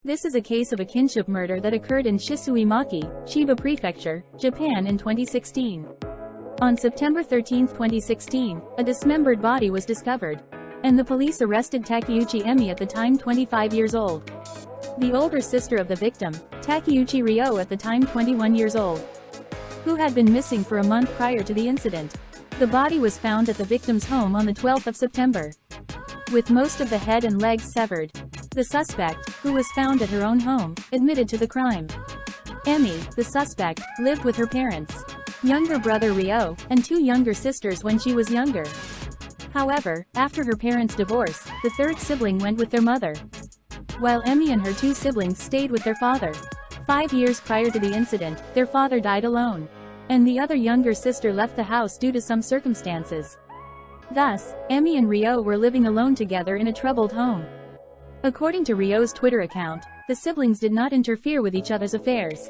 This is a case of a kinship murder that occurred in Shisuimaki, Chiba Prefecture, Japan in 2016. On September 13, 2016, a dismembered body was discovered, and the police arrested Takeuchi Emi, at the time 25 years old. The older sister of the victim, Takeuchi Ryo, at the time 21 years old, who had been missing for a month prior to the incident. The body was found at the victim's home on the 12th of September, with most of the head and legs severed. The suspect, who was found at her own home, admitted to the crime. Emi, the suspect, lived with her parents, younger brother Ryo, and two younger sisters when she was younger. However, after her parents' divorce, the third sibling went with their mother, while Emi and her two siblings stayed with their father. 5 years prior to the incident, their father died alone, and the other younger sister left the house due to some circumstances. Thus, Emi and Ryo were living alone together in a troubled home. According to Ryo's Twitter account, the siblings did not interfere with each other's affairs,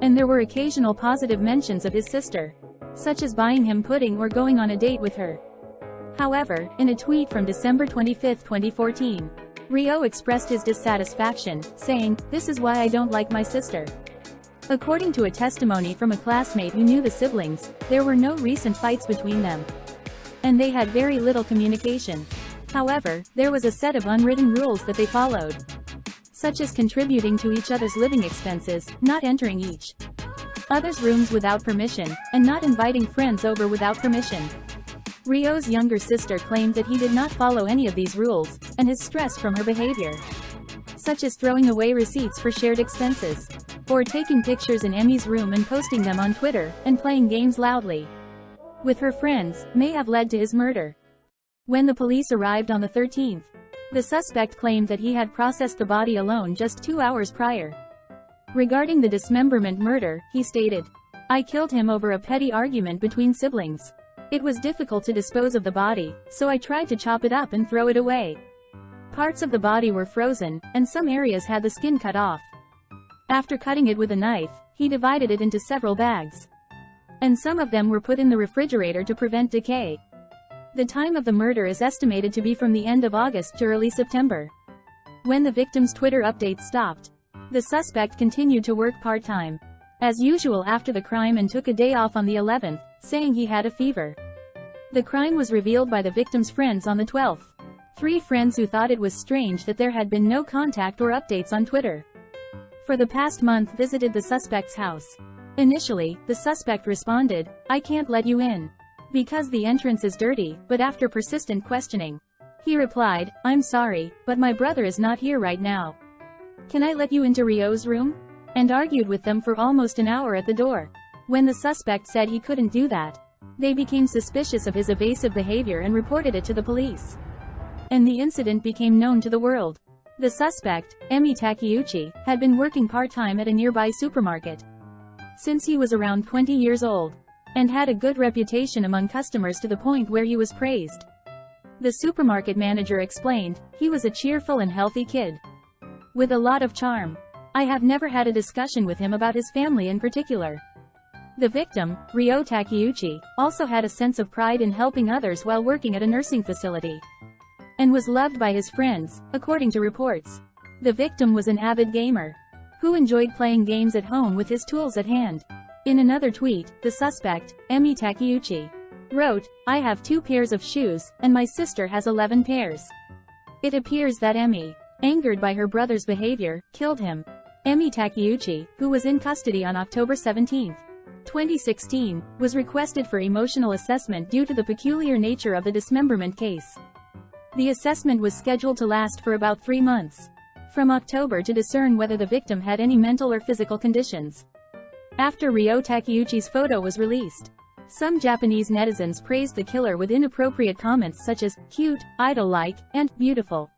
and there were occasional positive mentions of his sister, such as buying him pudding or going on a date with her. However, in a tweet from December 25, 2014, Ryo expressed his dissatisfaction, saying, "This is why I don't like my sister." According to a testimony from a classmate who knew the siblings, there were no recent fights between them, and they had very little communication. However, there was a set of unwritten rules that they followed, such as contributing to each other's living expenses, not entering each other's rooms without permission, and not inviting friends over without permission. Ryo's younger sister claimed that he did not follow any of these rules, and is stressed from her behavior, such as throwing away receipts for shared expenses, or taking pictures in Emi's room and posting them on Twitter, and playing games loudly with her friends, may have led to his murder. When the police arrived on the 13th, the suspect claimed that he had processed the body alone just 2 hours prior. Regarding the dismemberment murder, he stated, "I killed him over a petty argument between siblings. It was difficult to dispose of the body, so I tried to chop it up and throw it away. Parts of the body were frozen, and some areas had the skin cut off. After cutting it with a knife, he divided it into several bags, and some of them were put in the refrigerator to prevent decay." The time of the murder is estimated to be from the end of August to early September, when the victim's Twitter updates stopped. The suspect continued to work part-time, as usual after the crime, and took a day off on the 11th, saying he had a fever. The crime was revealed by the victim's friends on the 12th. 3 friends who thought it was strange that there had been no contact or updates on Twitter for the past month visited the suspect's house. Initially, the suspect responded, "I can't let you in, because the entrance is dirty," but after persistent questioning, he replied, "I'm sorry, but my brother is not here right now. Can I let you into Ryo's room?" and argued with them for almost an hour at the door. When the suspect said he couldn't do that, they became suspicious of his evasive behavior and reported it to the police, and the incident became known to the world. The suspect, Emi Takeuchi, had been working part-time at a nearby supermarket since he was around 20 years old, and had a good reputation among customers to the point where he was praised. The supermarket manager explained, "He was a cheerful and healthy kid, with a lot of charm. I have never had a discussion with him about his family in particular." The victim, Ryo Takeuchi, also had a sense of pride in helping others while working at a nursing facility, and was loved by his friends, according to reports. The victim was an avid gamer, who enjoyed playing games at home with his tools at hand. In another tweet, the suspect, Emi Takeuchi, wrote, "I have 2 pairs of shoes, and my sister has 11 pairs." It appears that Emi, angered by her brother's behavior, killed him. Emi Takeuchi, who was in custody on October 17, 2016, was requested for emotional assessment due to the peculiar nature of the dismemberment case. The assessment was scheduled to last for about 3 months, from October, to discern whether the victim had any mental or physical conditions. After Ryo Takeuchi's photo was released, some Japanese netizens praised the killer with inappropriate comments such as, "cute," "idol-like," and "beautiful."